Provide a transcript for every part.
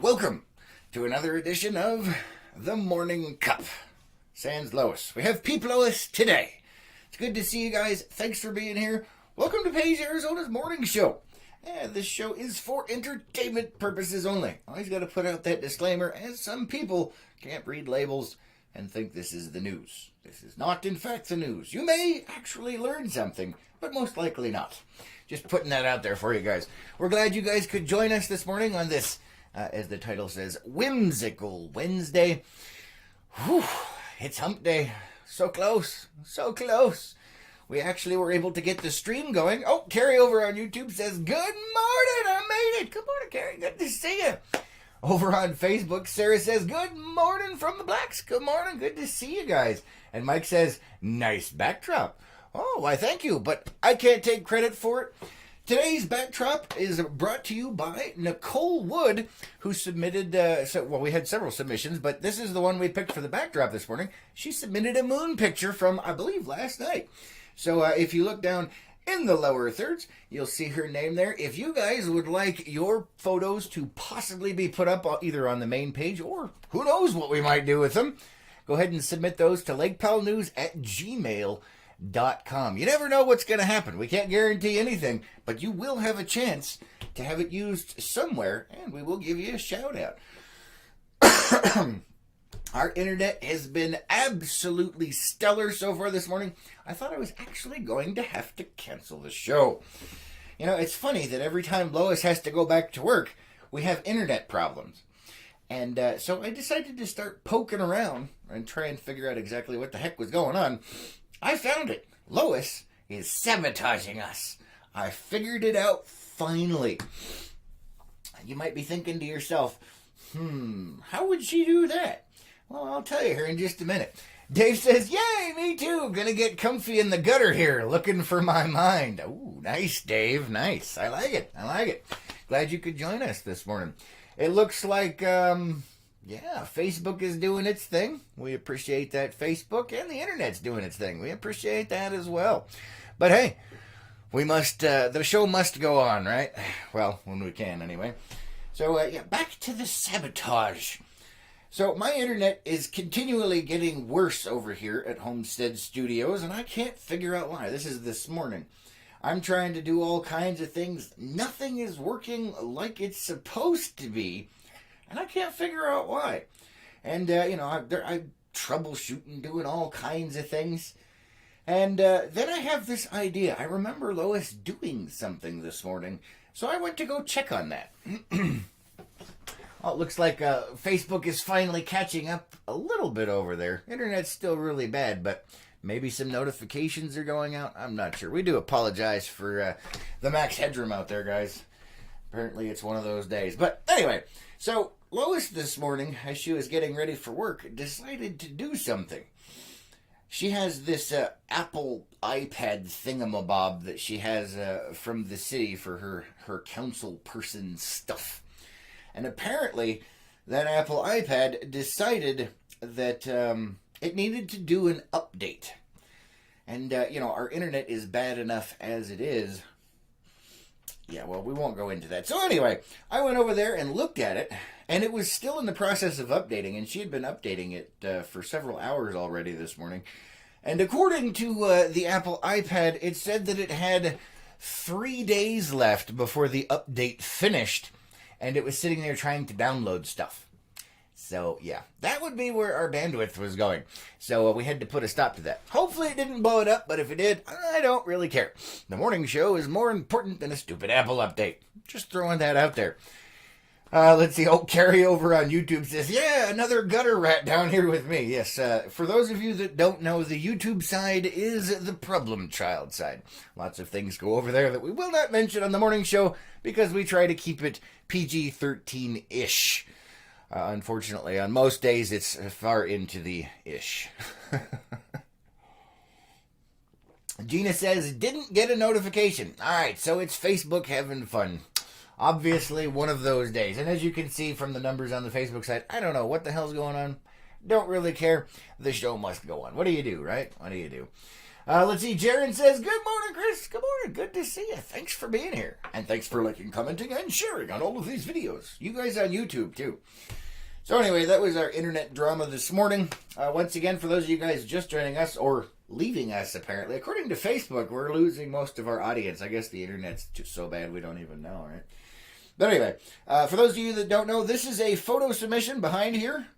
welcome to another edition of The Morning Cup. Sans Lois. We have Peep Lois today. It's good to see you guys. Thanks for being here. Welcome to Page, Arizona's morning show. This show is for entertainment purposes only. Always got to put out that disclaimer, as some people can't read labels and think this is the news. This is not, in fact, the news. You may actually learn something, but most likely not. Just putting that out there for you guys. We're glad you guys could join us this morning on this, as the title says, Whimsical Wednesday. Whew, it's hump day. So close. So close. We actually were able to get the stream going. Oh, Carrie over on YouTube says, good morning, I made it. Good morning, Carrie. Good to see you. Over on Facebook, Sarah says, good morning from the Blacks. Good morning. Good to see you guys. And Mike says, nice backdrop. Oh, why, thank you, but I can't take credit for it. Today's backdrop is brought to you by Nicole Wood, who submitted, we had several submissions, but this is the one we picked for the backdrop this morning. She submitted a moon picture from, I believe, last night. So if you look down in the lower thirds, you'll see her name there. If you guys would like your photos to possibly be put up either on the main page or who knows what we might do with them, go ahead and submit those to lakepowellnews@gmail.com. You never know what's going to happen. We can't guarantee anything, but you will have a chance to have it used somewhere, and we will give you a shout out. Our internet has been absolutely stellar so far this morning. I thought I was actually going to have to cancel the show. You know, it's funny that every time Lois has to go back to work, we have internet problems. And so I decided to start poking around and try and figure out exactly what the heck was going on. I found it. Lois is sabotaging us. I figured it out finally. You might be thinking to yourself, how would she do that? Well, I'll tell you here in just a minute. Dave says, yay, me too. Gonna get comfy in the gutter here, looking for my mind. Ooh, nice, Dave. Nice. I like it. I like it. Glad you could join us this morning. It looks like, Facebook is doing its thing. We appreciate that, Facebook, and the internet's doing its thing. We appreciate that as well. But hey, we must, the show must go on, right? Well, when we can, anyway. So, back to the sabotage. So my internet is continually getting worse over here at Homestead Studios, and I can't figure out why. This is this morning. I'm trying to do all kinds of things. Nothing is working like it's supposed to be, and I can't figure out why. And, I'm troubleshooting, doing all kinds of things. And then I have this idea. I remember Lois doing something this morning, so I went to go check on that. Oh, it looks like Facebook is finally catching up a little bit over there. Internet's still really bad, but maybe some notifications are going out. I'm not sure. We do apologize for the max headroom out there, guys. Apparently it's one of those days. But anyway, so Lois this morning, as she was getting ready for work, decided to do something. She has this Apple iPad thingamabob that she has from the city for her council person stuff. And apparently, that Apple iPad decided that it needed to do an update. And, our internet is bad enough as it is. Yeah, well, we won't go into that. So anyway, I went over there and looked at it, and it was still in the process of updating, and she had been updating it for several hours already this morning. And according to the Apple iPad, it said that it had 3 days left before the update finished. And it was sitting there trying to download stuff. So, yeah, that would be where our bandwidth was going. So we had to put a stop to that. Hopefully it didn't blow it up, but if it did, I don't really care. The morning show is more important than a stupid Apple update. Just throwing that out there. Let's see. Oh, Carrie over on YouTube says, yeah, another gutter rat down here with me. Yes, for those of you that don't know, the YouTube side is the problem child side. Lots of things go over there that we will not mention on the morning show because we try to keep it PG-13-ish. Unfortunately, on most days, it's far into the ish. Gina says, didn't get a notification. All right, so it's Facebook having fun. Obviously, one of those days. And as you can see from the numbers on the Facebook site, I don't know what the hell's going on. Don't really care. The show must go on. What do you do, right? What do you do? Let's see. Jaron says, good morning, Chris. Good morning. Good to see you. Thanks for being here. And thanks for liking, commenting, and sharing on all of these videos. You guys on YouTube, too. So anyway, that was our internet drama this morning. Once again, for those of you guys just joining us or leaving us, apparently, according to Facebook, we're losing most of our audience. I guess the internet's just so bad we don't even know, right? But anyway, for those of you that don't know, this is a photo submission behind here.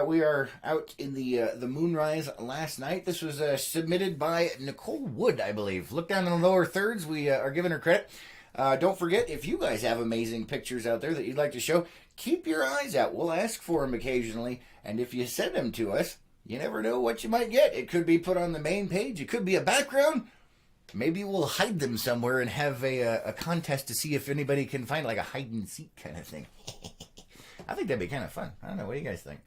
We are out in the moonrise last night. This was submitted by Nicole Wood, I believe. Look down in the lower thirds. We are giving her credit. Don't forget, if you guys have amazing pictures out there that you'd like to show, keep your eyes out. We'll ask for them occasionally. And if you send them to us, you never know what you might get. It could be put on the main page. It could be a background. Maybe we'll hide them somewhere and have a contest to see if anybody can find like a hide and seek kind of thing. I think that'd be kind of fun. I don't know. What do you guys think?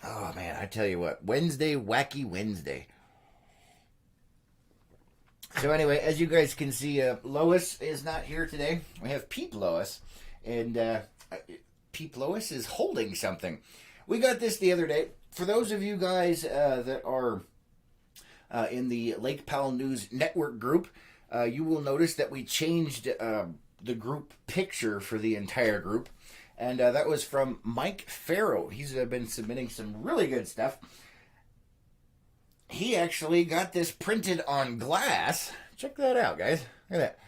Oh, man, I tell you what. Wednesday, Wacky Wednesday. So anyway, as you guys can see, Lois is not here today. We have Peep Lois. And Peep Lois is holding something. We got this the other day. For those of you guys that are in the Lake Powell News Network group, you will notice that we changed the group picture for the entire group. And that was from Mike Farrow. He's been submitting some really good stuff. He actually got this printed on glass. Check that out, guys. Look at that.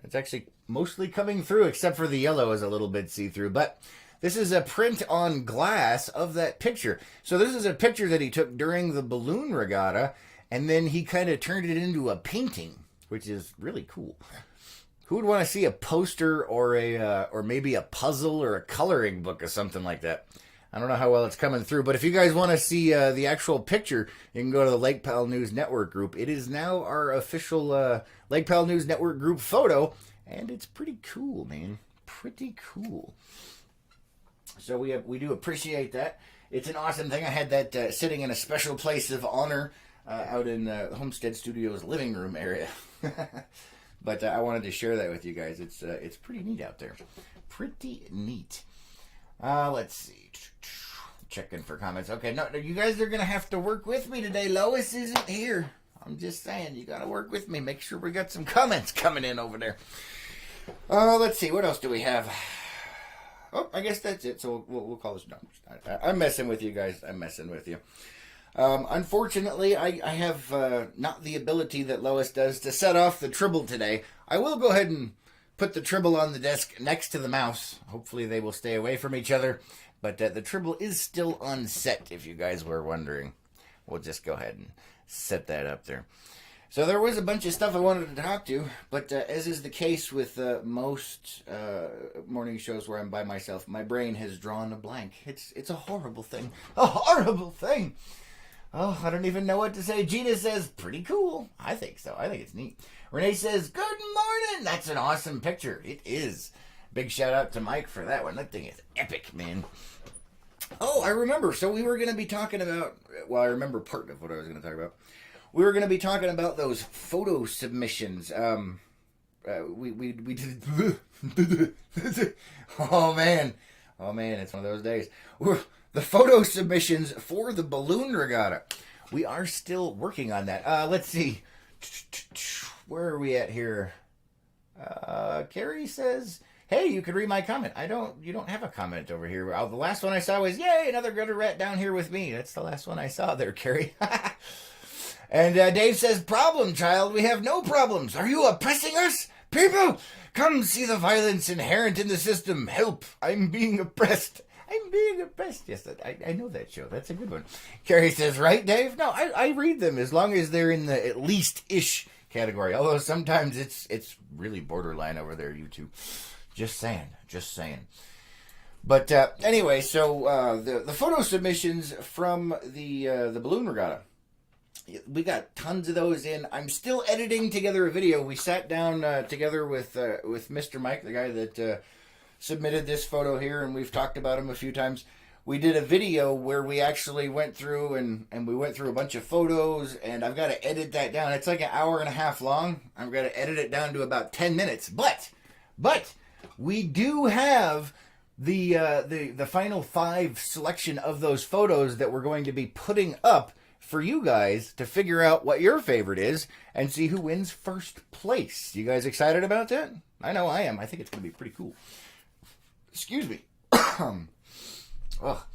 It's actually mostly coming through, except for the yellow is a little bit see-through. But this is a print on glass of that picture. So this is a picture that he took during the balloon regatta, and then he kind of turned it into a painting, which is really cool. Who would want to see a poster or or maybe a puzzle or a coloring book or something like that? I don't know how well it's coming through, but if you guys want to see the actual picture, you can go to the Lake Powell News Network group. It is now our official Lake Powell News Network group photo, and it's pretty cool, man. Pretty cool. So we do appreciate that. It's an awesome thing. I had that sitting in a special place of honor out in Homestead Studios living room area. But I wanted to share that with you guys. It's pretty neat out there. Pretty neat. Let's see. Checking for comments. Okay, no, you guys are going to have to work with me today. Lois isn't here. I'm just saying, you got to work with me. Make sure we got some comments coming in over there. Let's see. What else do we have? Oh, I guess that's it. So we'll call this done. I'm messing with you guys. I'm messing with you. Unfortunately, I have not the ability that Lois does to set off the Tribble today. I will go ahead and put the Tribble on the desk next to the mouse. Hopefully they will stay away from each other. But the Tribble is still unset, if you guys were wondering. We'll just go ahead and set that up there. So there was a bunch of stuff I wanted to talk to, but as is the case with most morning shows where I'm by myself, my brain has drawn a blank. It's a horrible thing. A horrible thing! Oh, I don't even know what to say. Gina says, pretty cool. I think so. I think it's neat. Renee says, good morning. That's an awesome picture. It is. Big shout out to Mike for that one. That thing is epic, man. Oh, I remember. So we were going to be talking about, well, I remember part of what I was going to talk about. We were going to be talking about those photo submissions. We did. Oh, man. Oh, man. It's one of those days. The photo submissions for the balloon regatta. We are still working on that. Let's see. Where are we at here? Carrie says, hey, you could read my comment. You don't have a comment over here. The last one I saw was, yay, another gutter rat down here with me. That's the last one I saw there, Carrie. And Dave says, problem, child. We have no problems. Are you oppressing us? People, come see the violence inherent in the system. Help. I'm being oppressed. I'm being oppressed. Yes, I know that show. That's a good one. Carrie says, right, Dave? No, I read them as long as they're in the at least-ish category. Although sometimes it's really borderline over there, YouTube. Just saying. But anyway, so the photo submissions from the balloon regatta. We got tons of those in. I'm still editing together a video. We sat down together with Mr. Mike, the guy that submitted this photo here, and we've talked about him a few times. We did a video where we actually went through and we went through a bunch of photos, and I've got to edit that down. It's like an hour and a half long. I've got to edit it down to about 10 minutes. But we do have the final 5 selection of those photos that we're going to be putting up for you guys to figure out what your favorite is and see who wins first place. You guys excited about that? I know I am. I think it's going to be pretty cool. Excuse me. Oh.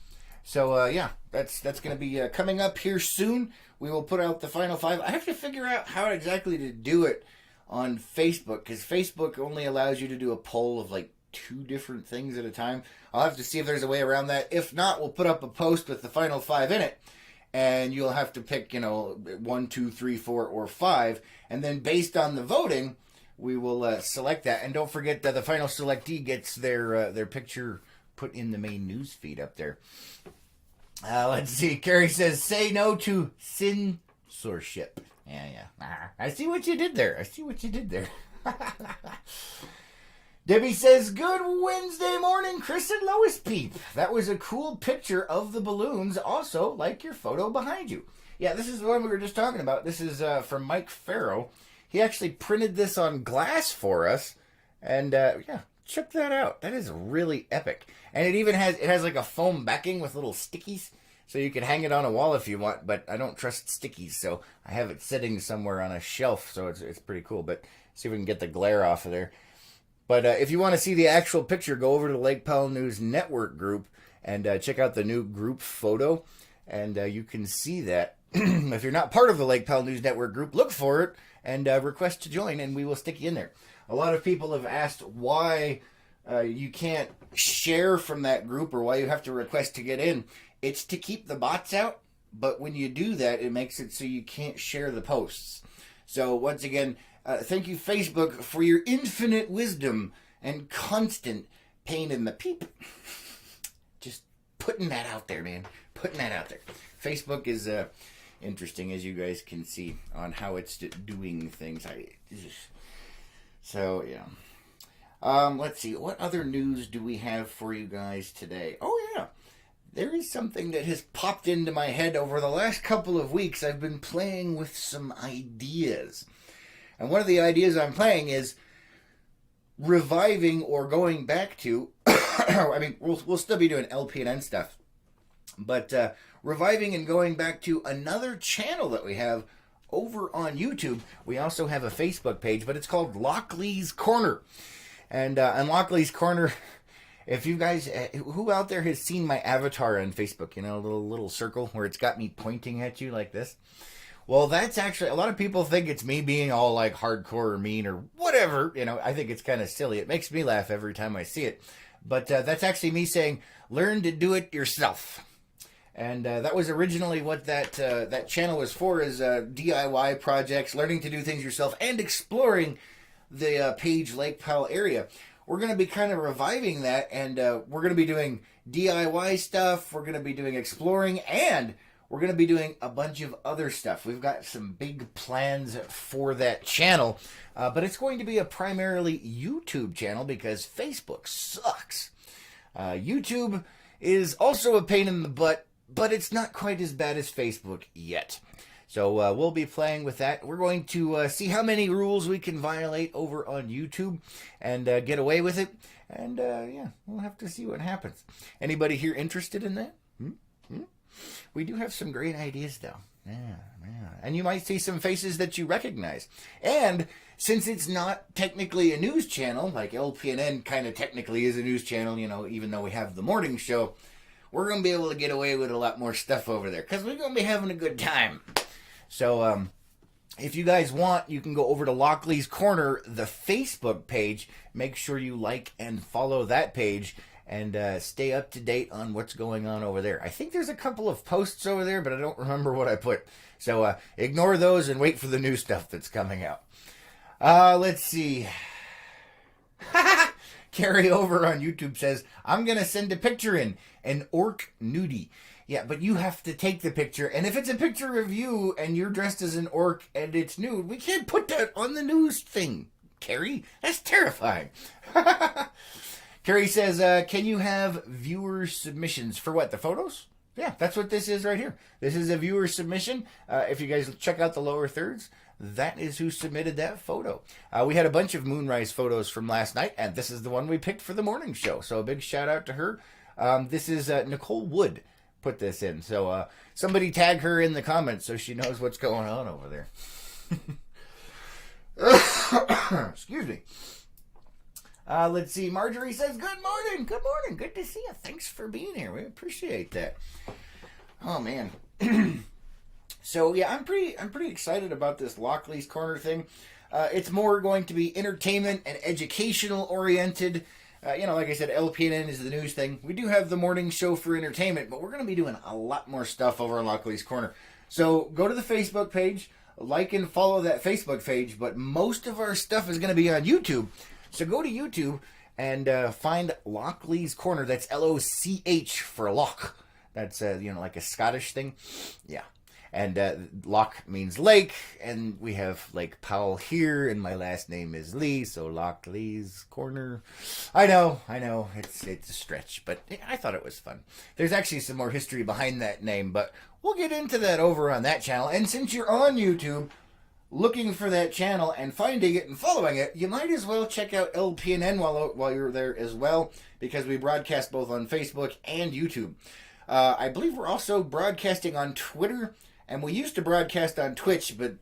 So, yeah, that's going to be coming up here soon. We will put out the final 5. I have to figure out how exactly to do it on Facebook, because Facebook only allows you to do a poll of like 2 different things at a time. I'll have to see if there's a way around that. If not, we'll put up a post with the final 5 in it, and you'll have to pick, 1, 2, 3, 4, or 5, and then based on the voting, we will select that. And don't forget that the final selectee gets their picture put in the main news feed up there. Let's see. Carrie says, say no to censorship. Yeah. I see what you did there. Debbie says, good Wednesday morning, Chris and Lois Peep. That was a cool picture of the balloons. Also, like your photo behind you. Yeah, this is the one we were just talking about. This is from Mike Farrow. He actually printed this on glass for us. And, yeah, check that out. That is really epic. And it even has like a foam backing with little stickies. So you can hang it on a wall if you want, but I don't trust stickies, so I have it sitting somewhere on a shelf, so it's pretty cool. But see if we can get the glare off of there. But if you want to see the actual picture, go over to the Lake Powell News Network group and check out the new group photo, and you can see that. If you're not part of the Lake Powell News Network group, look for it and request to join, and we will stick you in there. A lot of people have asked why you can't share from that group or why you have to request to get in. It's to keep the bots out, but when you do that, it makes it so you can't share the posts. So once again, thank you, Facebook, for your infinite wisdom and constant pain in the peep. Just putting that out there, man. Putting that out there. Facebook is interesting, as you guys can see, on how it's doing things. So, yeah. Let's see. What other news do we have for you guys today? Oh, yeah. There is something that has popped into my head over the last couple of weeks. I've been playing with some ideas. And one of the ideas I'm playing is reviving or going back to, I mean, we'll still be doing LPNN stuff, but reviving and going back to another channel that we have over on YouTube. We also have a Facebook page, but it's called Lockley's Corner. And on Lockley's Corner, if you guys, who out there has seen my avatar on Facebook, a little circle where it's got me pointing at you like this? Well, that's actually, a lot of people think it's me being all like hardcore or mean or whatever. I think it's kind of silly. It makes me laugh every time I see it. But that's actually me saying, learn to do it yourself. And that was originally what that channel was for, is DIY projects, learning to do things yourself, and exploring the Page Lake Powell area. We're going to be kind of reviving that, and we're going to be doing DIY stuff, we're going to be doing exploring, and we're going to be doing a bunch of other stuff. We've got some big plans for that channel, but it's going to be a primarily YouTube channel because Facebook sucks. YouTube is also a pain in the butt, but it's not quite as bad as Facebook yet. So we'll be playing with that. We're going to see how many rules we can violate over on YouTube and get away with it. And yeah, we'll have to see what happens. Anybody here interested in that? We do have some great ideas, though. Yeah. And you might see some faces that you recognize. And since it's not technically a news channel, like LPNN kind of technically is a news channel, even though we have the morning show, we're going to be able to get away with a lot more stuff over there because we're going to be having a good time. So if you guys want, you can go over to Lockley's Corner, the Facebook page. Make sure you like and follow that page and stay up to date on what's going on over there. I think there's a couple of posts over there, but I don't remember what I put. So ignore those and wait for the new stuff that's coming out. Let's see. Carrie over on YouTube says, I'm going to send a picture in, an orc nudie. Yeah, but you have to take the picture. And if it's a picture of you and you're dressed as an orc and it's nude, we can't put that on the news thing, Carrie. That's terrifying. Carrie says, can you have viewer submissions for what? The photos? Yeah, that's what this is right here. This is a viewer submission. If you guys check out the lower thirds, that is who submitted that photo. We had a bunch of moonrise photos from last night, and this is the one we picked for the morning show. So a big shout out to her. This is Nicole Wood put this in. So somebody tag her in the comments so she knows what's going on over there. Excuse me. Let's see. Marjorie says, good morning. Good morning. Good to see you. Thanks for being here. We appreciate that. Oh, man. So, yeah, I'm pretty excited about this Lockley's Corner thing. It's more going to be entertainment and educational oriented. Like I said, LPNN is the news thing. We do have the morning show for entertainment, but we're going to be doing a lot more stuff over on Lockley's Corner. So go to the Facebook page, like and follow that Facebook page, but most of our stuff is going to be on YouTube. So go to YouTube and find Lockley's Corner. That's L-O-C-H for lock. That's, like a Scottish thing. Yeah. And Loch means lake, and we have Lake Powell here, and my last name is Lee, so Lockley's Corner. I know, it's a stretch, but I thought it was fun. There's actually some more history behind that name, but we'll get into that over on that channel. And since you're on YouTube, looking for that channel and finding it and following it, you might as well check out LPNN while you're there as well, because we broadcast both on Facebook and YouTube. I believe we're also broadcasting on Twitter. And we used to broadcast on Twitch, but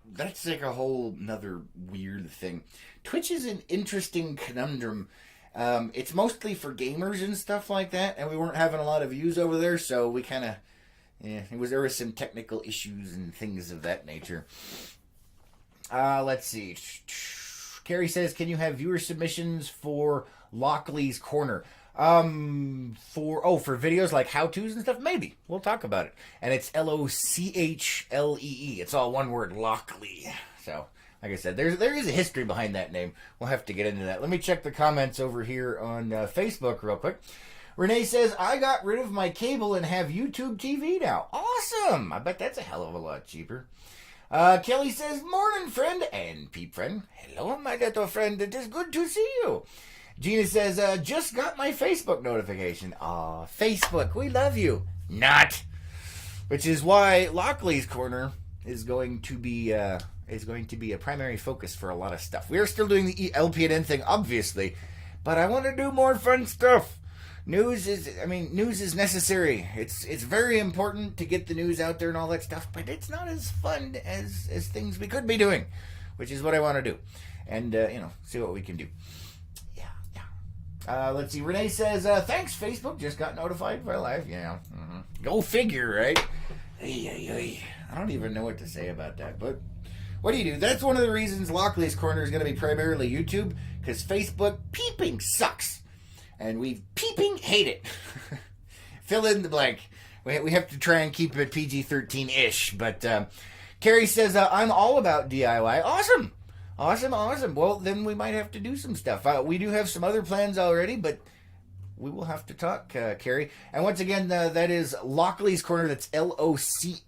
that's like a whole nother weird thing. Twitch is an interesting conundrum. It's mostly for gamers and stuff like that, and we weren't having a lot of views over there, so we kind of, there was some technical issues and things of that nature. Let's see. Carrie says, can you have viewer submissions for Lockley's Corner? For videos like how-tos and stuff? Maybe. We'll talk about it. And it's L-O-C-H-L-E-E. It's all one word, Lockley. So, like I said, there is a history behind that name. We'll have to get into that. Let me check the comments over here on Facebook real quick. Renee says, I got rid of my cable and have YouTube TV now. Awesome! I bet that's a hell of a lot cheaper. Kelly says, morning, friend and peep friend. Hello, my little friend. It is good to see you. Gina says, just got my Facebook notification. Aw, Facebook, we love you. Not. Which is why Lockley's Corner is going to be a primary focus for a lot of stuff. We are still doing the LPNN thing, obviously, but I want to do more fun stuff. News is necessary. It's very important to get the news out there and all that stuff, but it's not as fun as things we could be doing, which is what I want to do. And, see what we can do. Let's see. Renee says, thanks, Facebook. Just got notified for live. Yeah. Mm-hmm. Go figure, right? I don't even know what to say about that. But what do? That's one of the reasons Lockley's Corner is going to be primarily YouTube, because Facebook peeping sucks. And we peeping hate it. Fill in the blank. We have to try and keep it PG-13-ish. But Carrie says, I'm all about DIY. Awesome. Awesome. Well, then we might have to do some stuff. We do have some other plans already, but we will have to talk, Carrie. And once again, that is Lockley's Corner. That's L-O-C-H-L-E-E,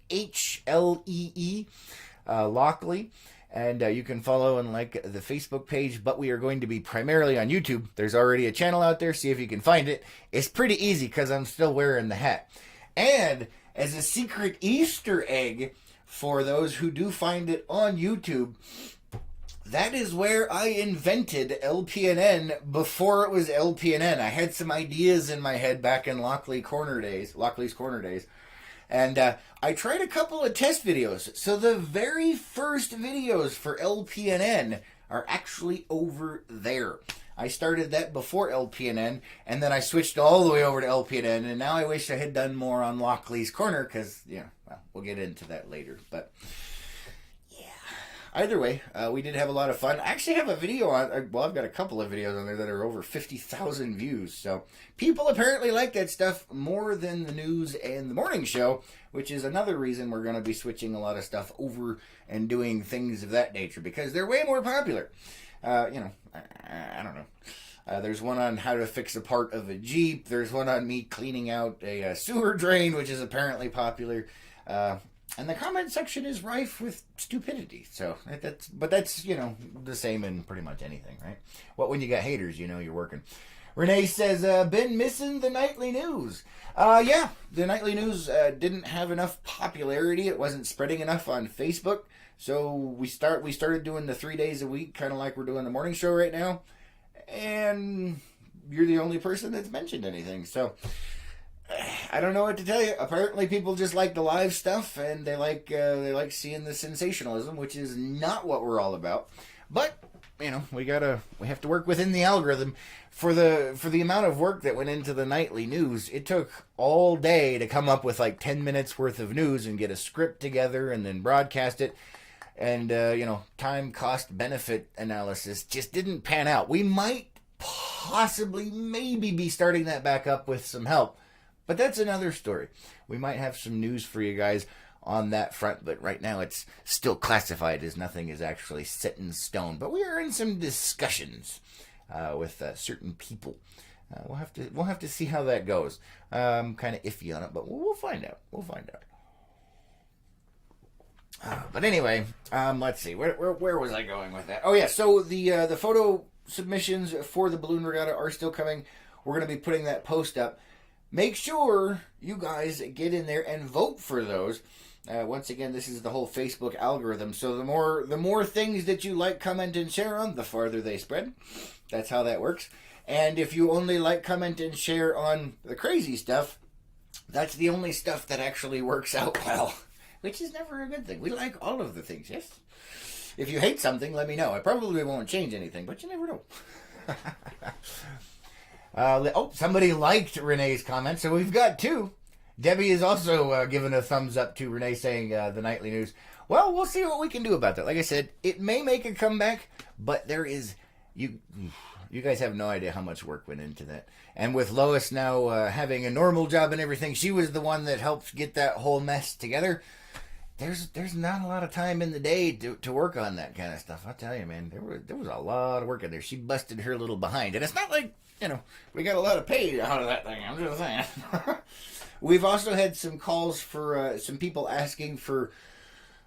Lockley. And you can follow and like the Facebook page, but we are going to be primarily on YouTube. There's already a channel out there. See if you can find it. It's pretty easy because I'm still wearing the hat. And as a secret Easter egg for those who do find it on YouTube, that is where I invented LPNN before it was LPNN. I had some ideas in my head back in Lockley's Corner days. And I tried a couple of test videos. So the very first videos for LPNN are actually over there. I started that before LPNN, and then I switched all the way over to LPNN, and now I wish I had done more on Lockley's Corner, because, we'll get into that later. But either way, we did have a lot of fun. I actually have a video on, I've got a couple of videos on there that are over 50,000 views. So people apparently like that stuff more than the news and the morning show, which is another reason we're going to be switching a lot of stuff over and doing things of that nature, because they're way more popular. I don't know. There's one on how to fix a part of a Jeep. There's one on me cleaning out a sewer drain, which is apparently popular. And the comment section is rife with stupidity. So that's the same in pretty much anything, right? When you got haters, you're working. Renee says, been missing the nightly news. The nightly news didn't have enough popularity. It wasn't spreading enough on Facebook. So we started doing the 3 days a week, kind of like we're doing the morning show right now. And you're the only person that's mentioned anything. So I don't know what to tell you. Apparently, people just like the live stuff, and they like seeing the sensationalism, which is not what we're all about. But we have to work within the algorithm. For the amount of work that went into the nightly news, it took all day to come up with like 10 minutes worth of news and get a script together and then broadcast it. And time, cost, benefit analysis just didn't pan out. We might possibly maybe be starting that back up with some help. But that's another story. We might have some news for you guys on that front, but right now it's still classified as nothing is actually set in stone. But we are in some discussions with certain people. We'll have to see how that goes. I'm kind of iffy on it, but we'll find out. But anyway, let's see. Where was I going with that? Oh yeah, so the photo submissions for the balloon regatta are still coming. We're going to be putting that post up. Make sure you guys get in there and vote for those. Once again, this is the whole Facebook algorithm. So the more things that you like, comment, and share on, the farther they spread. That's how that works. And if you only like, comment, and share on the crazy stuff, that's the only stuff that actually works out well. Which is never a good thing. We like all of the things, yes? If you hate something, let me know. I probably won't change anything, but you never know. Somebody liked Renee's comment, so we've got two. Debbie is also giving a thumbs up to Renee saying the nightly news. Well, we'll see what we can do about that. Like I said, it may make a comeback, but there is... You guys have no idea how much work went into that. And with Lois now having a normal job and everything, she was the one that helped get that whole mess together. There's not a lot of time in the day to work on that kind of stuff. I'll tell you, man, there was a lot of work in there. She busted her little behind. And it's not like, we got a lot of pay out of that thing. I'm just saying. We've also had some calls for some people asking for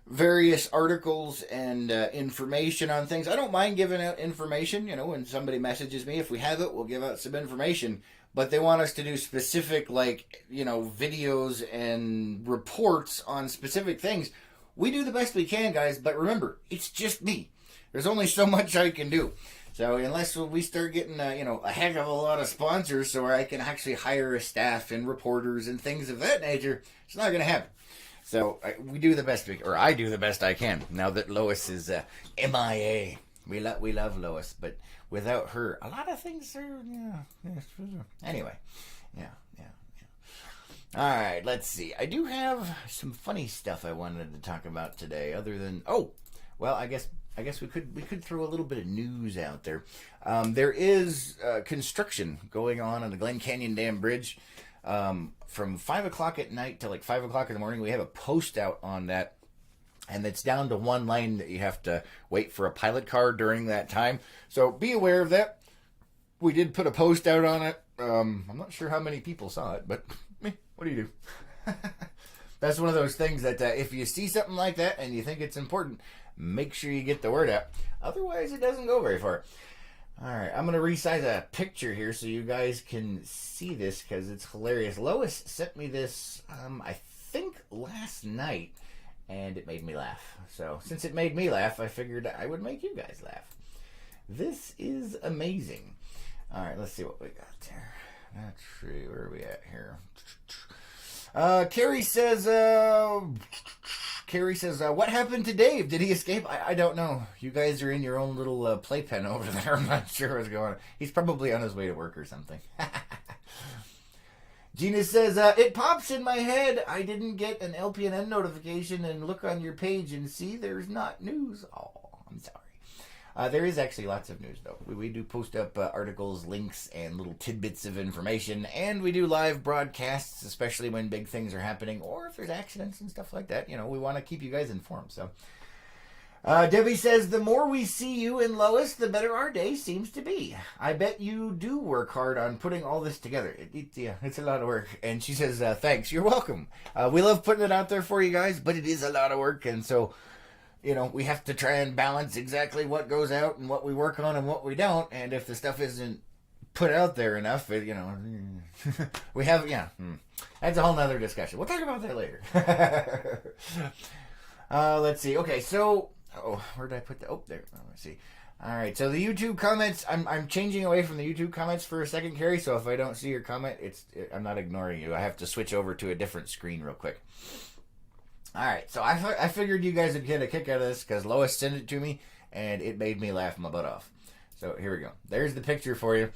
various articles and information on things. I don't mind giving out information, when somebody messages me. If we have it, we'll give out some information. But they want us to do specific, videos and reports on specific things. We do the best we can, guys, but remember, it's just me. There's only so much I can do. So unless we start getting, a heck of a lot of sponsors so I can actually hire a staff and reporters and things of that nature, it's not going to happen. So we do the best or I do the best I can. Now that Lois is MIA, we love Lois, but without her, a lot of things are anyway. Yeah. All right, let's see. I do have some funny stuff I wanted to talk about today. Other than I guess we could throw a little bit of news out there. There is construction going on the Glen Canyon Dam Bridge. From 5 o'clock at night to 5 o'clock in the morning, we have a post out on that, and it's down to one lane that you have to wait for a pilot car during that time. So be aware of that. We did put a post out on it. I'm not sure how many people saw it, but what do you do? That's one of those things that if you see something like that and you think it's important, make sure you get the word out. Otherwise, it doesn't go very far. All right, I'm going to resize a picture here so you guys can see this because it's hilarious. Lois sent me this, I think, last night, and it made me laugh. So since it made me laugh, I figured I would make you guys laugh. This is amazing. All right, let's see what we got there. That's true. Where are we at here? Carrie says, what happened to Dave? Did he escape? I don't know. You guys are in your own little playpen over there. I'm not sure what's going on. He's probably on his way to work or something. Gina says, it pops in my head. I didn't get an LPNN notification and look on your page and see there's not news. Oh, I'm sorry. There is actually lots of news, though. We do post up articles, links, and little tidbits of information, and we do live broadcasts, especially when big things are happening, or if there's accidents and stuff like that. We want to keep you guys informed. So, Debbie says, the more we see you and Lois, the better our day seems to be. I bet you do work hard on putting all this together. It's a lot of work. And she says, thanks. You're welcome. We love putting it out there for you guys, but it is a lot of work, and so... we have to try and balance exactly what goes out and what we work on and what we don't. And if the stuff isn't put out there enough, we have, that's a whole nother discussion. We'll talk about that later. Let's see. Okay, so, where did I put there. Let's see. All right, so the YouTube comments, I'm changing away from the YouTube comments for a second, Carrie. So if I don't see your comment, I'm not ignoring you. I have to switch over to a different screen real quick. All right, so I figured you guys would get a kick out of this because Lois sent it to me, and it made me laugh my butt off. So here we go. There's the picture for you.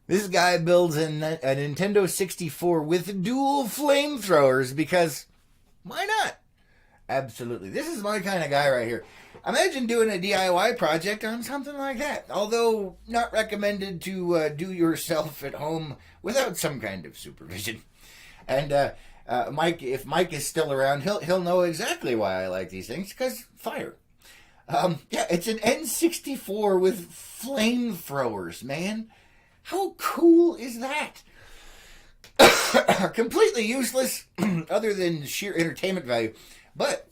This guy builds a Nintendo 64 with dual flamethrowers because why not? Absolutely. This is my kind of guy right here. Imagine doing a DIY project on something like that. Although not recommended to do yourself at home without some kind of supervision. And Mike, if Mike is still around, he'll know exactly why I like these things, because fire. Yeah, it's an N64 with flamethrowers, man. How cool is that? Completely useless, other than sheer entertainment value. But,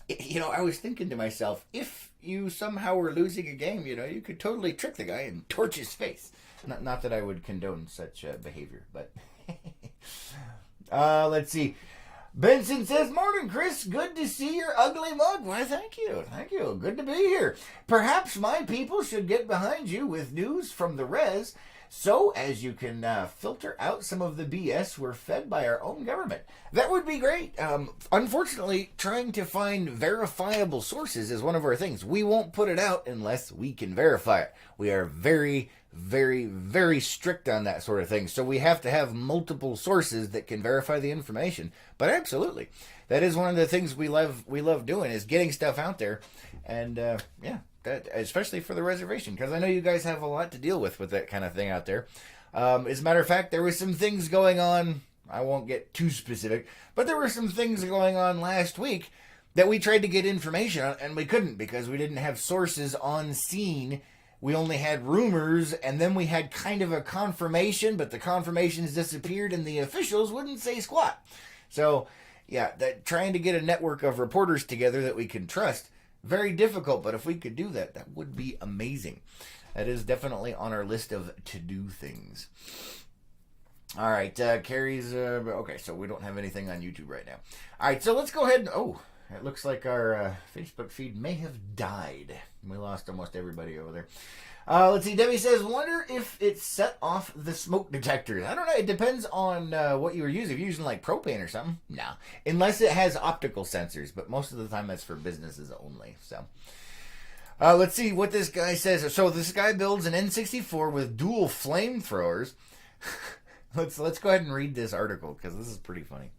I was thinking to myself, if you somehow were losing a game, you could totally trick the guy and torch his face. Not that I would condone such behavior, but... Let's see. Benson says, "Morning, Chris. Good to see your ugly mug." Why, thank you. Thank you. Good to be here. Perhaps my people should get behind you with news from the res so as you can filter out some of the BS we're fed by our own government. That would be great. Unfortunately, trying to find verifiable sources is one of our things. We won't put it out unless we can verify it. We are very, very, very strict on that sort of thing. So we have to have multiple sources that can verify the information. But absolutely, that is one of the things we love doing, is getting stuff out there. And that, especially for the reservation, because I know you guys have a lot to deal with that kind of thing out there. As a matter of fact, there was some things going on. I won't get too specific, but there were some things going on last week that we tried to get information on, and we couldn't because we didn't have sources on scene. We only had rumors, and then we had kind of a confirmation, but the confirmations disappeared, and the officials wouldn't say squat. So, yeah, trying to get a network of reporters together that we can trust, very difficult, but if we could do that, that would be amazing. That is definitely on our list of to-do things. All right, Carrie's... okay, so we don't have anything on YouTube right now. All right, so let's go ahead and... Oh, it looks like our Facebook feed may have died. We lost almost everybody over there. Let's see, Debbie says, "Wonder if it set off the smoke detectors." I don't know, it depends on what you were using. If you're using like propane or something, no. Unless it has optical sensors, but most of the time that's for businesses only, so... let's see what this guy says. So this guy builds an N64 with dual flamethrowers. Let's go ahead and read this article, because this is pretty funny.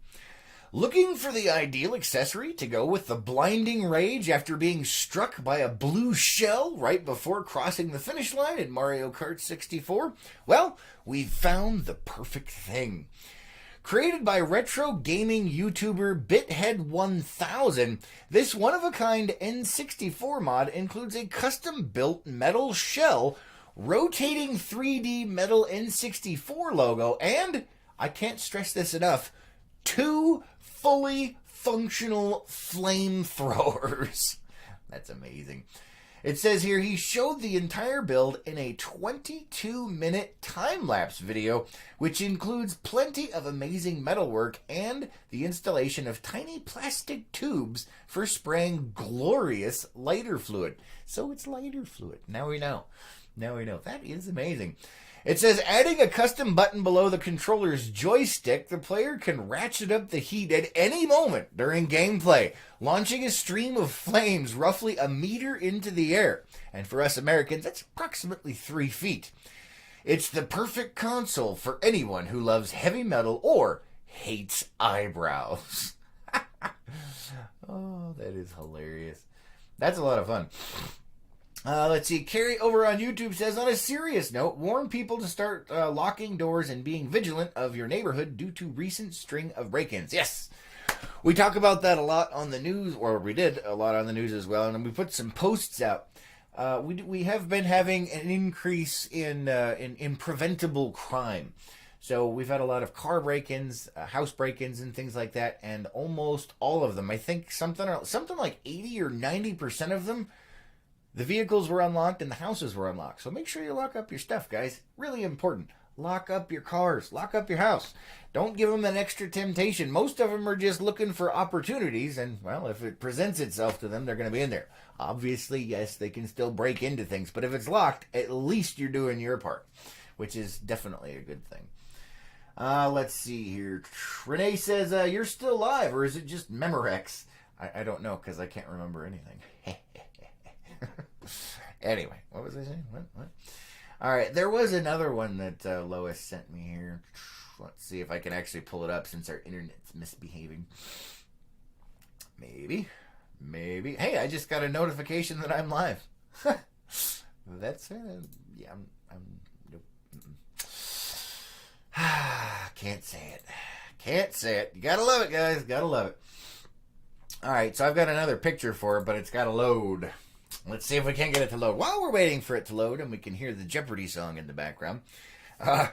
"Looking for the ideal accessory to go with the blinding rage after being struck by a blue shell right before crossing the finish line in Mario Kart 64? Well, we've found the perfect thing. Created by retro gaming YouTuber Bithead1000, this one-of-a-kind N64 mod includes a custom-built metal shell, rotating 3D metal N64 logo, and, I can't stress this enough, 2 fully functional flamethrowers." That's amazing. It says here, he showed the entire build in a 22-minute time-lapse video, which includes plenty of amazing metalwork and the installation of tiny plastic tubes for spraying glorious lighter fluid. So it's lighter fluid. Now we know. That is amazing. It says, adding a custom button below the controller's joystick, the player can ratchet up the heat at any moment during gameplay, launching a stream of flames roughly a meter into the air. And for us Americans, that's approximately 3 feet. It's the perfect console for anyone who loves heavy metal or hates eyebrows. Oh, that is hilarious. That's a lot of fun. Let's see. Carrie over on YouTube says, "On a serious note, warn people to start locking doors and being vigilant of your neighborhood due to recent string of break-ins." Yes, we talk about that a lot on the news, or we did a lot on the news as well, and we put some posts out. We have been having an increase in preventable crime. So we've had a lot of car break-ins, house break-ins, and things like that, and almost all of them, I think something like 80 or 90% of them, the vehicles were unlocked and the houses were unlocked. So make sure you lock up your stuff, guys. Really important. lock up your cars, lock up your house. Don't give them an extra temptation. Most of them are just looking for opportunities, and, well, if it presents itself to them, they're going to be in there. Obviously, yes, they can still break into things, but if it's locked, at least you're doing your part, which is definitely a good thing. Let's see here. Renee says, you're still live, or is it just Memorex? I don't know, because I can't remember anything. Anyway, what was I saying? What? All right, there was another one that Lois sent me here. Let's see if I can actually pull it up since our internet's misbehaving. Maybe. Hey, I just got a notification that I'm live. That's yeah. Nope. Can't say it. You gotta love it, guys. Gotta love it. All right, so I've got another picture for it, but it's got to load. Let's see if we can't get it to load. While we're waiting for it to load, and we can hear the Jeopardy song in the background. How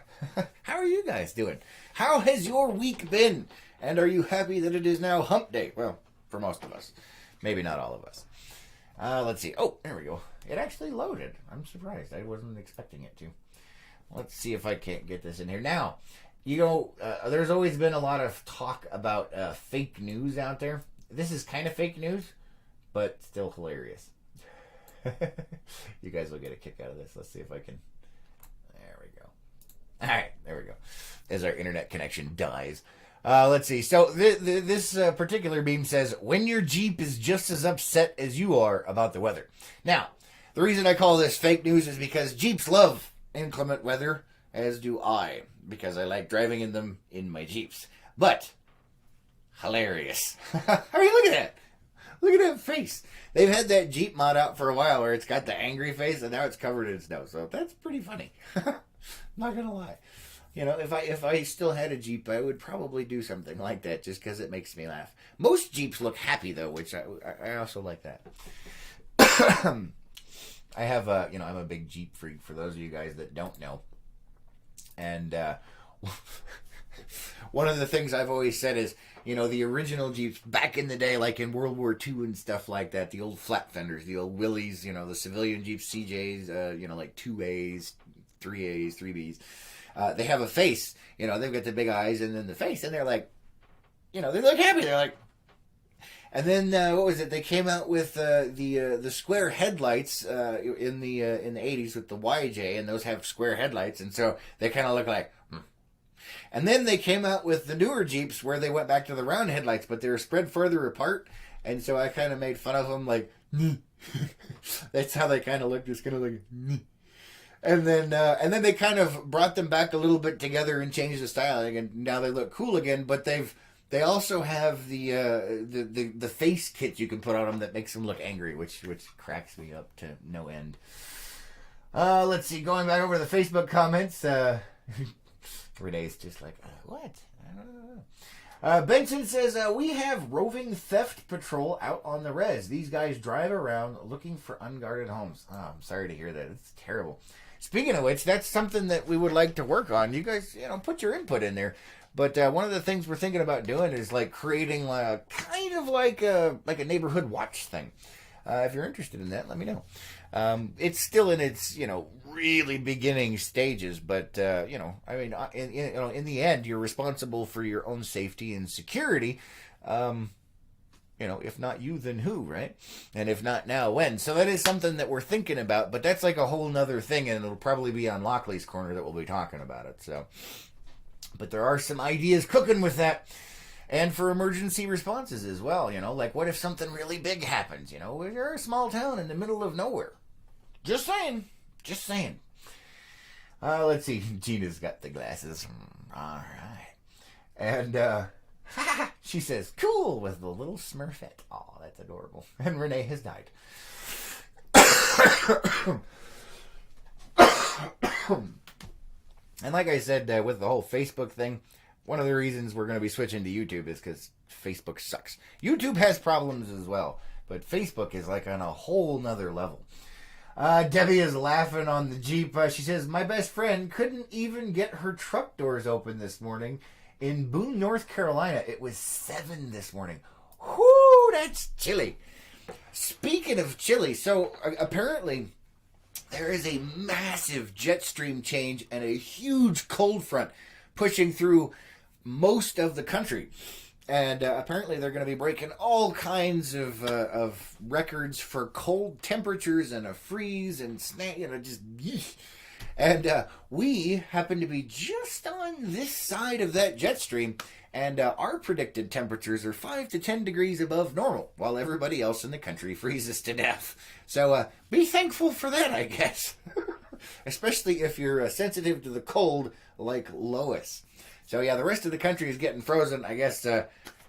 are you guys doing? How has your week been? And are you happy that it is now hump day? Well, for most of us. Maybe not all of us. Let's see. Oh, there we go. It actually loaded. I'm surprised. I wasn't expecting it to. Let's see if I can't get this in here. Now, there's always been a lot of talk about fake news out there. This is kind of fake news, but still hilarious. You guys will get a kick out of this. Let's see if I can... There we go. All right, there we go. As our internet connection dies. Let's see. So this particular meme says, when your Jeep is just as upset as you are about the weather. Now, the reason I call this fake news is because Jeeps love inclement weather, as do I, because I like driving in them in my Jeeps. But, hilarious. I mean, look at that. Look at that face. They've had that Jeep mod out for a while where it's got the angry face, and now it's covered in snow. So that's pretty funny. Not gonna lie. You know, if I still had a Jeep, I would probably do something like that just because it makes me laugh. Most Jeeps look happy, though, which I also like that. I have I'm a big Jeep freak, for those of you guys that don't know. And one of the things I've always said is, the original Jeeps back in the day, like in World War II and stuff like that, the old flat fenders, the old Willys, the civilian Jeep CJs, like 2As, 3As, 3Bs. They have a face, they've got the big eyes and then the face, and they're like, they look happy. They're like, and then what was it? They came out with the square headlights in the 80s with the YJ, and those have square headlights, and so they kind of look like. And then they came out with the newer Jeeps where they went back to the round headlights, but they were spread further apart, and so I kind of made fun of them, like, that's how they kind of look, just kind of like, and then they kind of brought them back a little bit together and changed the styling, and now they look cool again. But they also have the face kit you can put on them that makes them look angry, which cracks me up to no end. Let's see, going back over the Facebook comments. Renee's just like, what? I don't know. Benson says, we have roving theft patrol out on the res. These guys drive around looking for unguarded homes. Oh, I'm sorry to hear that. It's terrible. Speaking of which, that's something that we would like to work on. You guys, put your input in there. But one of the things we're thinking about doing is like creating kind of like a neighborhood watch thing. If you're interested in that, let me know. It's still in its, really beginning stages, but, in the end, you're responsible for your own safety and security. If not you, then who, right? And if not now, when? So that is something that we're thinking about, but that's like a whole nother thing, and it'll probably be on Lockley's Corner that we'll be talking about it, so. But there are some ideas cooking with that. And for emergency responses as well, like what if something really big happens, We're a small town in the middle of nowhere. Just saying. Let's see, Gina's got the glasses. All right. And she says, cool, with the little Smurfette. Oh, that's adorable. And Renee has died. And like I said, with the whole Facebook thing, one of the reasons we're going to be switching to YouTube is because Facebook sucks. YouTube has problems as well, but Facebook is like on a whole nother level. Debbie is laughing on the Jeep. She says, my best friend couldn't even get her truck doors open this morning in Boone, North Carolina. It was 7 this morning. Whoo, that's chilly. Speaking of chilly, so apparently there is a massive jet stream change and a huge cold front pushing through most of the country. And apparently they're going to be breaking all kinds of records for cold temperatures and a freeze and just... And we happen to be just on this side of that jet stream, and our predicted temperatures are 5 to 10 degrees above normal, while everybody else in the country freezes to death. So be thankful for that, I guess. Especially if you're sensitive to the cold like Lois. So yeah, the rest of the country is getting frozen. I guess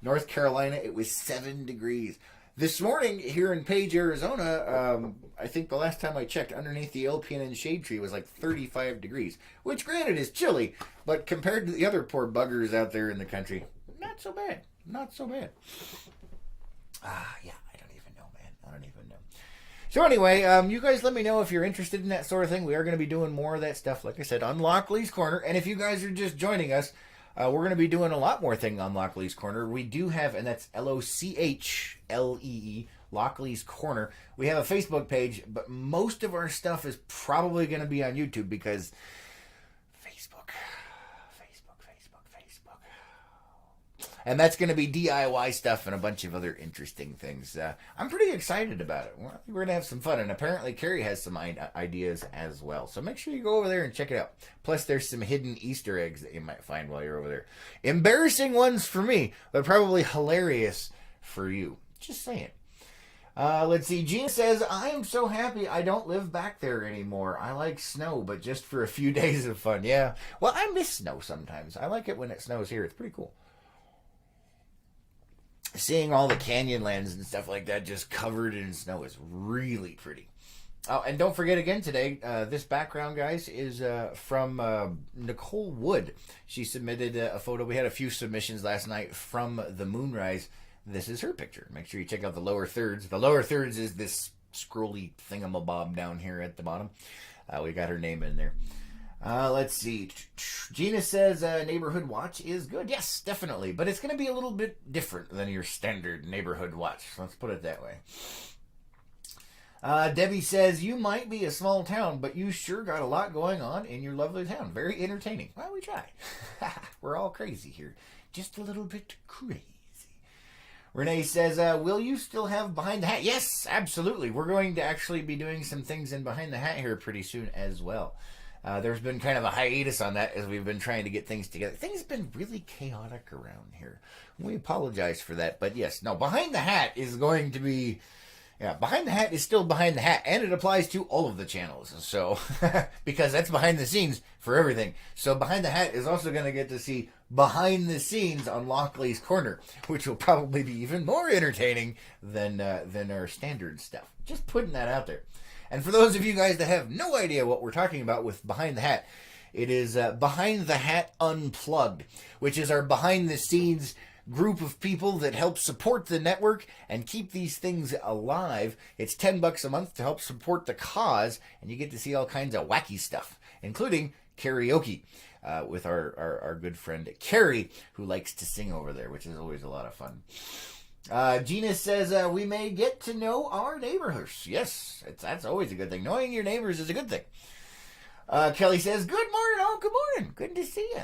North Carolina, it was 7 degrees. This morning here in Page, Arizona, I think the last time I checked, underneath the LPNN shade tree was like 35 degrees, which granted is chilly, but compared to the other poor buggers out there in the country, not so bad. Not so bad. Yeah, I don't even know, man. I don't even know. So anyway, you guys let me know if you're interested in that sort of thing. We are going to be doing more of that stuff, like I said, on Lockley's Corner. And if you guys are just joining us, we're going to be doing a lot more thing on Lockley's Corner. We do have, and that's LOCHLEE, Lockley's Corner. We have a Facebook page, but most of our stuff is probably going to be on YouTube because Facebook. And that's going to be DIY stuff and a bunch of other interesting things. I'm pretty excited about it. We're going to have some fun. And apparently Carrie has some ideas as well. So make sure you go over there and check it out. Plus there's some hidden Easter eggs that you might find while you're over there. Embarrassing ones for me, but probably hilarious for you. Just saying. Let's see. Gina says, I am so happy I don't live back there anymore. I like snow, but just for a few days of fun. Yeah. Well, I miss snow sometimes. I like it when it snows here. It's pretty cool. Seeing all the Canyonlands and stuff like that just covered in snow is really pretty. Oh, and don't forget again today, this background, guys, is from Nicole Wood. She submitted a photo. We had a few submissions last night from the moonrise. This is her picture. Make sure you check out the lower thirds. The lower thirds is this scrolly thingamabob down here at the bottom. We got her name in there. Let's see. Gina says neighborhood watch is good. Yes, definitely. But it's going to be a little bit different than your standard neighborhood watch. Let's put it that way. Debbie says, you might be a small town, but you sure got a lot going on in your lovely town. Very entertaining. Well, we try. We're all crazy here. Just a little bit crazy. Renee says, will you still have Behind the Hat? Yes, absolutely. We're going to actually be doing some things in Behind the Hat here pretty soon as well. There's been kind of a hiatus on that as we've been trying to get things together. Things have been really chaotic around here. We apologize for that. But yes, no, Behind the Hat is going to be... Yeah, Behind the Hat is still Behind the Hat, and it applies to all of the channels. So, because that's behind the scenes for everything. So Behind the Hat is also going to get to see behind the scenes on Lockley's Corner, which will probably be even more entertaining than our standard stuff. Just putting that out there. And for those of you guys that have no idea what we're talking about with Behind the Hat, it is Behind the Hat Unplugged, which is our behind-the-scenes group of people that help support the network and keep these things alive. It's $10 a month to help support the cause, and you get to see all kinds of wacky stuff, including karaoke with our good friend Carrie, who likes to sing over there, which is always a lot of fun. Gina says, we may get to know our neighbors. Yes, that's always a good thing. Knowing your neighbors is a good thing. Kelly says, good morning, all. Good morning. Good to see you.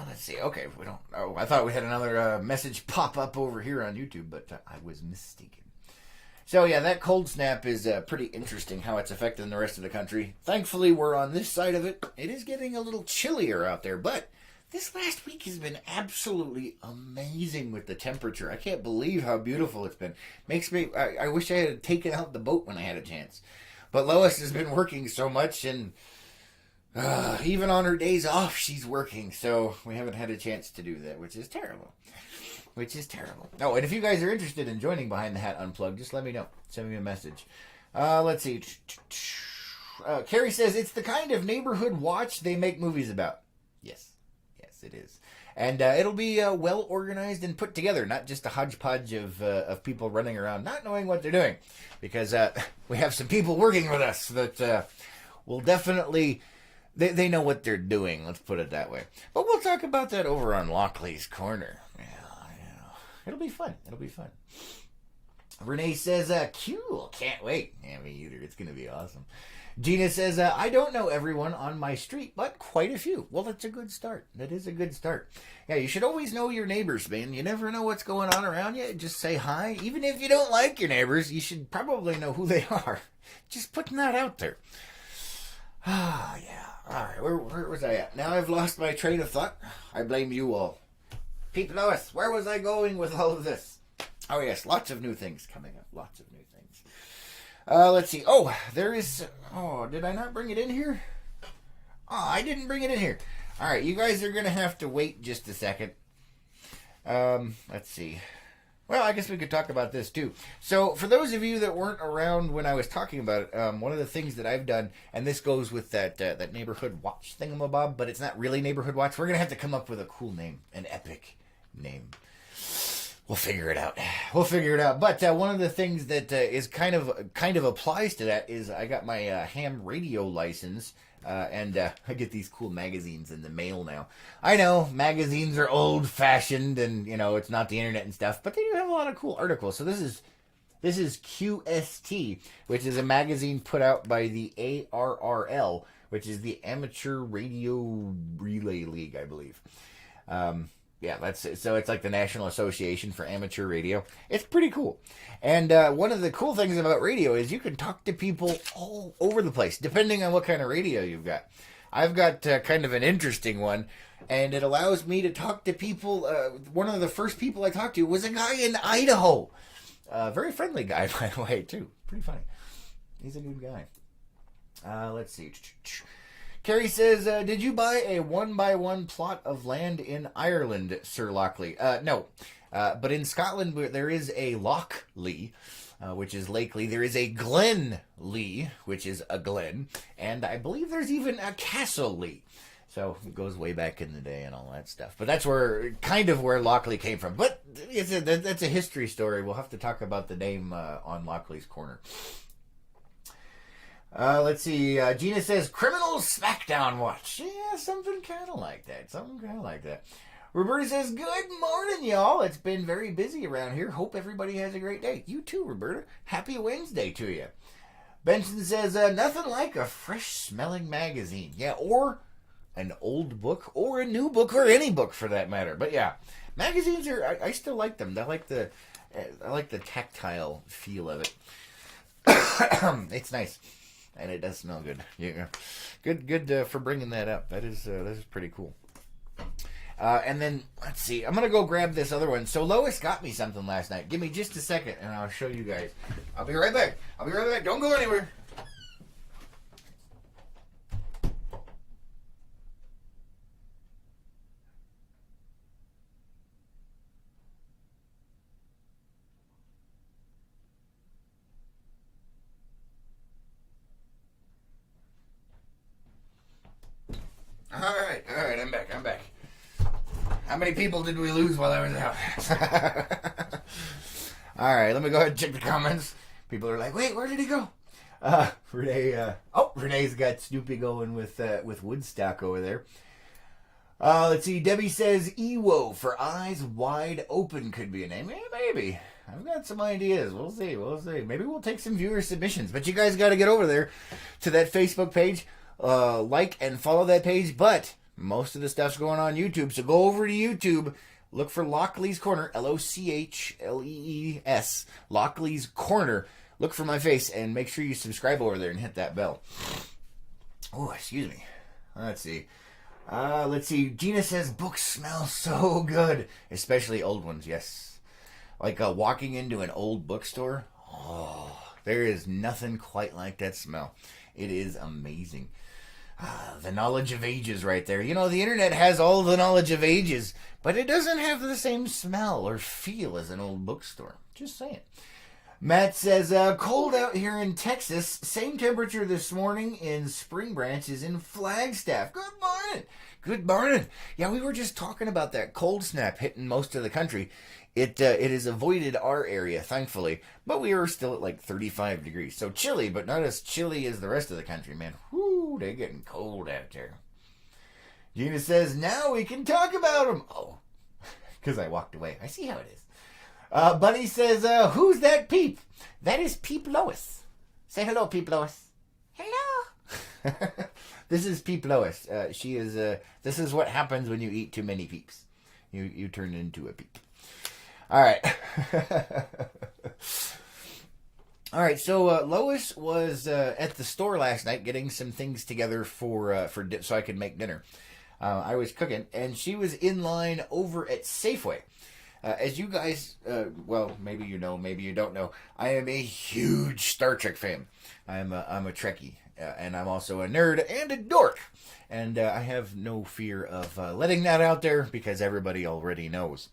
Let's see. Okay, we don't... Oh, I thought we had another message pop up over here on YouTube, but I was mistaken. So, yeah, that cold snap is pretty interesting how it's affecting the rest of the country. Thankfully, we're on this side of it. It is getting a little chillier out there, but this last week has been absolutely amazing with the temperature. I can't believe how beautiful it's been. Makes me... I wish I had taken out the boat when I had a chance. But Lois has been working so much, and... even on her days off, she's working, so we haven't had a chance to do that, which is terrible. Oh, and if you guys are interested in joining Behind the Hat Unplugged, just let me know. Send me a message. Let's see. Carrie says, it's the kind of neighborhood watch they make movies about. Yes, it is. And it'll be well organized and put together, not just a hodgepodge of people running around not knowing what they're doing. Because we have some people working with us that will definitely... They know what they're doing, let's put it that way. But we'll talk about that over on Lockley's Corner. Yeah. It'll be fun. Renee says, cool, can't wait. Yeah, me either. It's going to be awesome. Gina says, I don't know everyone on my street, but quite a few. Well, that's a good start. That is a good start. Yeah, you should always know your neighbors, man. You never know what's going on around you. Just say hi. Even if you don't like your neighbors, you should probably know who they are. Just putting that out there. Ah, yeah. All right, where was I at? Now I've lost my train of thought. I blame you all. Pete Lois, where was I going with all of this? Oh, yes, lots of new things coming up. Lots of new things. Let's see. Oh, there is... Oh, did I not bring it in here? Oh, I didn't bring it in here. All right, you guys are going to have to wait just a second. Let's see. Well, I guess we could talk about this too. So, for those of you that weren't around when I was talking about it, one of the things that I've done, and this goes with that neighborhood watch thingamabob, but it's not really neighborhood watch. We're going to have to come up with a cool name, an epic name. We'll figure it out. But one of the things that is kind of applies to that is I got my ham radio license, and I get these cool magazines in the mail now. I know magazines are old-fashioned, and it's not the internet and stuff, but they do have a lot of cool articles. So this is QST, which is a magazine put out by the ARRL, which is the Amateur Radio Relay League, I believe. Yeah, that's it. So it's like the National Association for Amateur Radio. It's pretty cool. And one of the cool things about radio is you can talk to people all over the place, depending on what kind of radio you've got. I've got kind of an interesting one, and it allows me to talk to people. One of the first people I talked to was a guy in Idaho. Very friendly guy, by the way, too. Pretty funny. He's a good guy. Let's see. Carrie says, did you buy a 1x1 plot of land in Ireland, Sir Lockley? No. But in Scotland, there is a Loch-Lee, which is Lakely. There is a Glen-Lee, which is a glen. And I believe there's even a Castle-Lee. So it goes way back in the day and all that stuff. But that's where Loch-Lee came from. But that's a history story. We'll have to talk about the name on Lockley's Corner. Let's see. Gina says, Criminal Smackdown Watch. Yeah, something kind of like that. Roberta says, good morning, y'all. It's been very busy around here. Hope everybody has a great day. You too, Roberta. Happy Wednesday to you. Benson says, nothing like a fresh-smelling magazine. Yeah, or an old book, or a new book, or any book for that matter. But yeah, magazines are, I still like them. I like the tactile feel of it. It's nice. And it does smell good. Yeah, good for bringing that up. That is pretty cool. And then let's see. I'm gonna go grab this other one. So Lois got me something last night. Give me just a second, and I'll show you guys. I'll be right back. Don't go anywhere. All right, I'm back. How many people did we lose while I was out? All right, let me go ahead and check the comments. People are like, wait, where did he go? Renee's got Snoopy going with Woodstock over there. Let's see, Debbie says Ewo for Eyes Wide Open could be a name. Yeah, maybe. I've got some ideas. We'll see. Maybe we'll take some viewer submissions. But you guys got to get over there to that Facebook page. Like and follow that page, but most of the stuff's going on YouTube, so go over to YouTube, look for Lockley's Corner, Lochlees, Lockley's Corner, look for my face, and make sure you subscribe over there and hit that bell. Oh, excuse me. Let's see, Gina says, books smell so good, especially old ones, yes. Like walking into an old bookstore, there is nothing quite like that smell. It is amazing. The knowledge of ages right there. The internet has all the knowledge of ages, but it doesn't have the same smell or feel as an old bookstore. Just saying. Matt says, cold out here in Texas. Same temperature this morning in Spring Branch as in Flagstaff. Good morning. Yeah, we were just talking about that cold snap hitting most of the country. It has avoided our area, thankfully, but we are still at like 35 degrees. So chilly, but not as chilly as the rest of the country, man. Whoo, they're getting cold out there. Gina says, now we can talk about them. Oh, because I walked away. I see how it is. Bunny says, who's that Peep? That is Peep Lois. Say hello, Peep Lois. Hello. This is Peep Lois. She is. This is what happens when you eat too many peeps. You turn into a peep. All right. All right. So Lois was at the store last night getting some things together for so I could make dinner. I was cooking, and she was in line over at Safeway. As you guys, well, maybe you know, maybe you don't know, I am a huge Star Trek fan. I'm a Trekkie, and I'm also a nerd and a dork. And I have no fear of letting that out there because everybody already knows.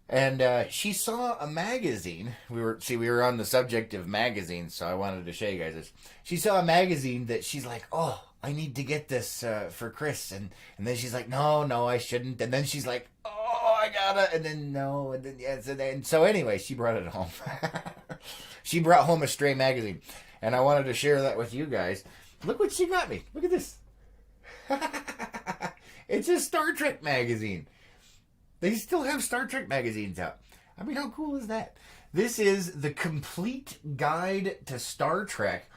And she saw a magazine. We were on the subject of magazines, so I wanted to show you guys this. She saw a magazine that she's like, oh, I need to get this for Chris. And then she's like, no, I shouldn't. And then she's like, oh, I gotta. And then no. And then yes. And so anyway, she brought it home. She brought home a Stray magazine. And I wanted to share that with you guys. Look what she got me. Look at this. It's a Star Trek magazine. They still have Star Trek magazines out. I mean, how cool is that? This is the complete guide to Star Trek.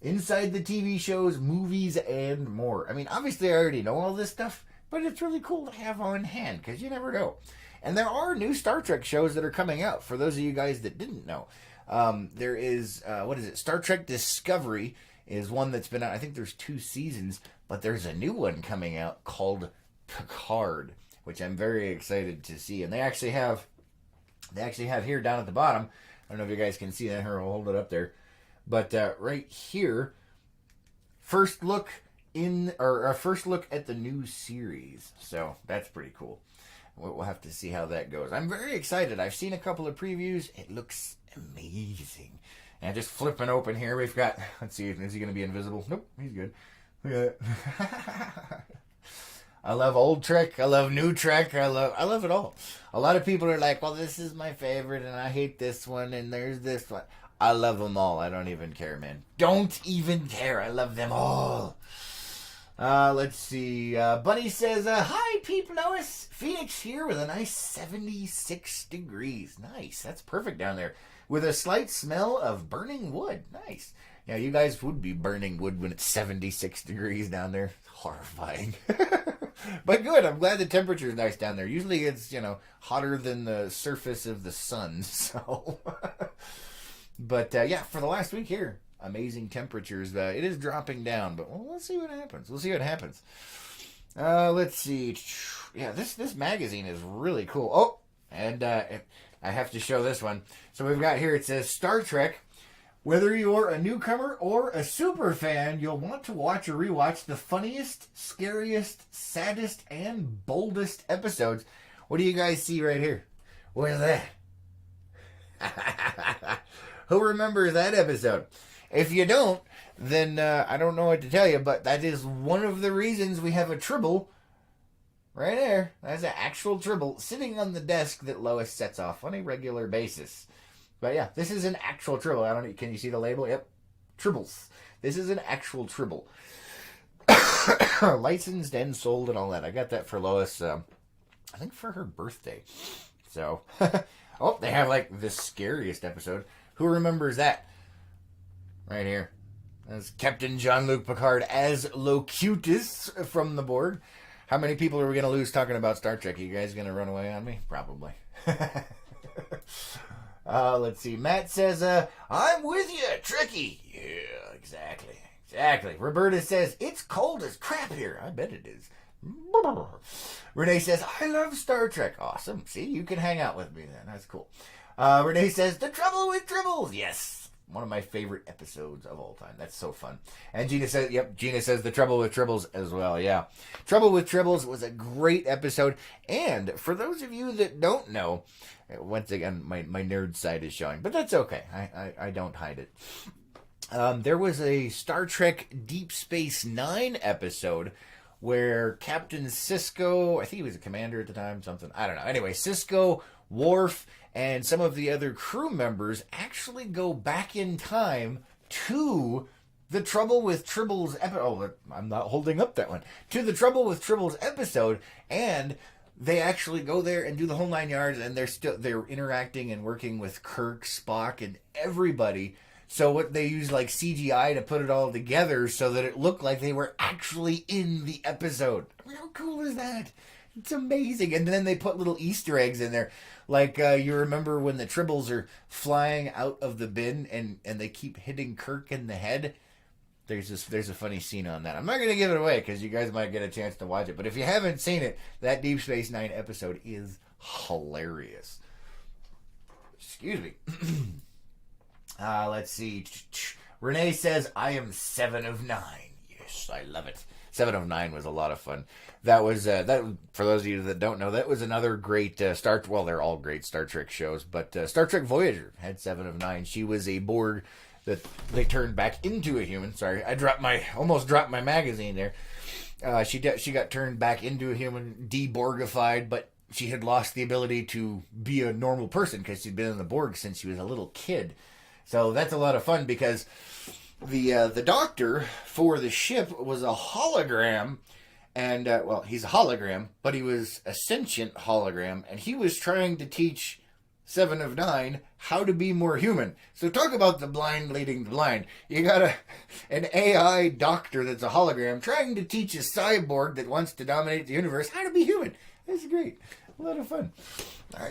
Inside the TV shows, movies, and more. I mean, obviously I already know all this stuff, but it's really cool to have on hand, because you never know. And there are new Star Trek shows that are coming out, for those of you guys that didn't know. There is, Star Trek Discovery is one that's been out. I think there's 2 seasons, but there's a new one coming out called Picard, which I'm very excited to see. And they actually have here down at the bottom, I don't know if you guys can see that, here, I'll hold it up there. But right here, first look at the new series. So that's pretty cool. We'll have to see how that goes. I'm very excited. I've seen a couple of previews. It looks amazing. And just flipping open here, we've got, let's see, is he going to be invisible? Nope, he's good. Look at that. I love old Trek. I love new Trek. I love it all. A lot of people are like, well, this is my favorite, and I hate this one, and there's this one. I love them all. I don't even care, man. Don't even care. I love them all. Let's see. Bunny says, hi, Peep Lois. Phoenix here with a nice 76 degrees. Nice. That's perfect down there. With a slight smell of burning wood. Nice. Yeah, you guys would be burning wood when it's 76 degrees down there. Horrifying. But good. I'm glad the temperature is nice down there. Usually it's, hotter than the surface of the sun. So... But, yeah, for the last week here, amazing temperatures. It is dropping down, but let's see what happens. Let's see. Yeah, this magazine is really cool. Oh, and I have to show this one. So we've got here, it says Star Trek. Whether you're a newcomer or a super fan, you'll want to watch or rewatch the funniest, scariest, saddest, and boldest episodes. What do you guys see right here? What is that? Who remembers that episode? If you don't, then I don't know what to tell you, but that is one of the reasons we have a Tribble right there. That's an actual Tribble sitting on the desk that Lois sets off on a regular basis. But yeah, this is an actual Tribble. Can you see the label? Yep. Tribbles. This is an actual Tribble. Licensed and sold and all that. I got that for Lois, I think for her birthday. So, oh, they have like the scariest episode. Who remembers that? Right here. That's Captain Jean-Luc Picard as Locutus from the board. How many people are we going to lose talking about Star Trek? Are you guys going to run away on me? Probably. Let's see. Matt says, I'm with you, Trekkie. Yeah, exactly. Roberta says, it's cold as crap here. I bet it is. Renee says, I love Star Trek. Awesome. See, you can hang out with me then. That's cool. Renee says, The Trouble with Tribbles. Yes. One of my favorite episodes of all time. That's so fun. And Gina says, The Trouble with Tribbles as well. Yeah. Trouble with Tribbles was a great episode. And for those of you that don't know, once again, my nerd side is showing, but that's okay. I don't hide it. There was a Star Trek Deep Space Nine episode where Captain Sisko, I think he was a commander at the time, something, I don't know. Anyway, Sisko, Worf, and some of the other crew members actually go back in time to the Trouble with Tribbles episode. Oh, I'm not holding up that one. To the Trouble with Tribbles episode, and they actually go there and do the whole 9 yards, and they're interacting and working with Kirk, Spock, and everybody. So what they use like CGI to put it all together so that it looked like they were actually in the episode. I mean, how cool is that? It's amazing. And then they put little Easter eggs in there. Like you remember when the Tribbles are flying out of the bin and they keep hitting Kirk in the head? There's a funny scene on that. I'm not going to give it away because you guys might get a chance to watch it. But if you haven't seen it, that Deep Space Nine episode is hilarious. Excuse me. Let's see. Renee says, I am 7 of 9. Yes, I love it. 7 of 9 was a lot of fun. That was, for those of you that don't know, that was another great well, they're all great Star Trek shows, but Star Trek Voyager had 7 of 9. She was a Borg that they turned back into a human. Sorry, almost dropped my magazine there. She got turned back into a human, de-Borgified, but she had lost the ability to be a normal person because she'd been in the Borg since she was a little kid. So that's a lot of fun because the doctor for the ship was a hologram, and he's a hologram, but he was a sentient hologram, and he was trying to teach 7 of 9 how to be more human. So talk about the blind leading the blind. You got an AI doctor that's a hologram trying to teach a cyborg that wants to dominate the universe how to be human. It's great. A lot of fun.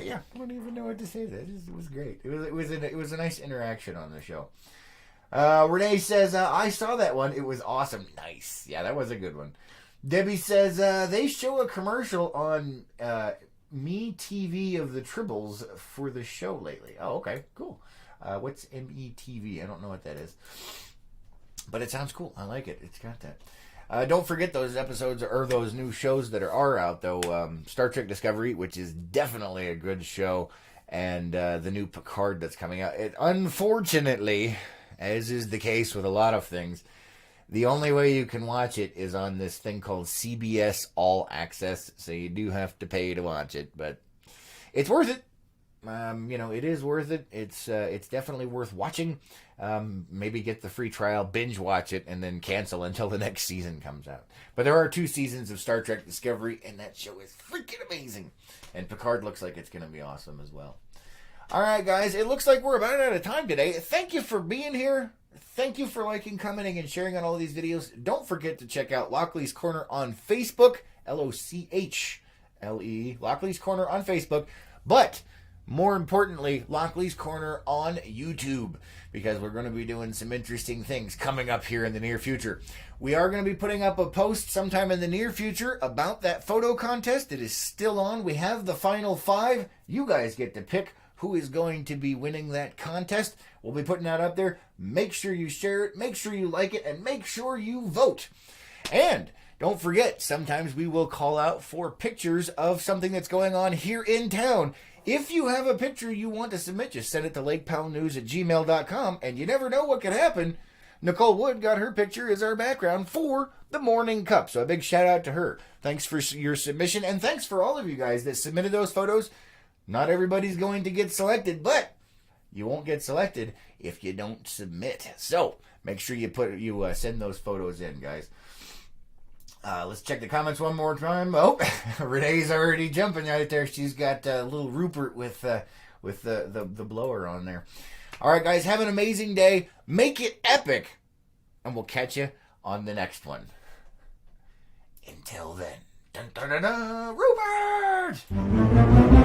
Yeah, I don't even know what to say. It was great. It was a nice interaction on the show. Renee says, I saw that one. It was awesome. Nice. Yeah, that was a good one. Debbie says, they show a commercial on Me TV of the Tribbles for the show lately. Oh, okay. Cool. What's METV? I don't know what that is. But it sounds cool. I like it. It's got that. Don't forget those episodes or those new shows that are out, though. Star Trek Discovery, which is definitely a good show, and the new Picard that's coming out. Unfortunately, as is the case with a lot of things, the only way you can watch it is on this thing called CBS All Access, so you do have to pay to watch it, but it's worth it. It is worth it. It's definitely worth watching. Maybe get the free trial, binge watch it, and then cancel until the next season comes out. But there are 2 seasons of Star Trek Discovery, and that show is freaking amazing. And Picard looks like it's going to be awesome as well. All right, guys, it looks like we're about out of time today. Thank you for being here. Thank you for liking, commenting, and sharing on all these videos. Don't forget to check out Lockley's Corner on Facebook, LOCHLE, Lockley's Corner on Facebook. But more importantly, Lockley's Corner on YouTube, because we're going to be doing some interesting things coming up here in the near future. We are going to be putting up a post sometime in the near future about that photo contest. It is still on. We have the final 5. You guys get to pick who is going to be winning that contest. We'll be putting that up there. Make sure you share it, make sure you like it, and make sure you vote. And don't forget, sometimes we will call out for pictures of something that's going on here in town. If you have a picture you want to submit, just send it to lakepowellnews@gmail.com, and you never know what could happen. Nicole Wood got her picture as our background for the Morning Cup, so a big shout out to her. Thanks for your submission, and thanks for all of you guys that submitted those photos. Not everybody's going to get selected, but you won't get selected if you don't submit. So make sure you send those photos in, guys. Let's check the comments one more time. Oh, Renee's already jumping right there. She's got little Rupert with the blower on there. All right, guys, have an amazing day. Make it epic, and we'll catch you on the next one. Until then, dun, dun, dun, dun, Rupert!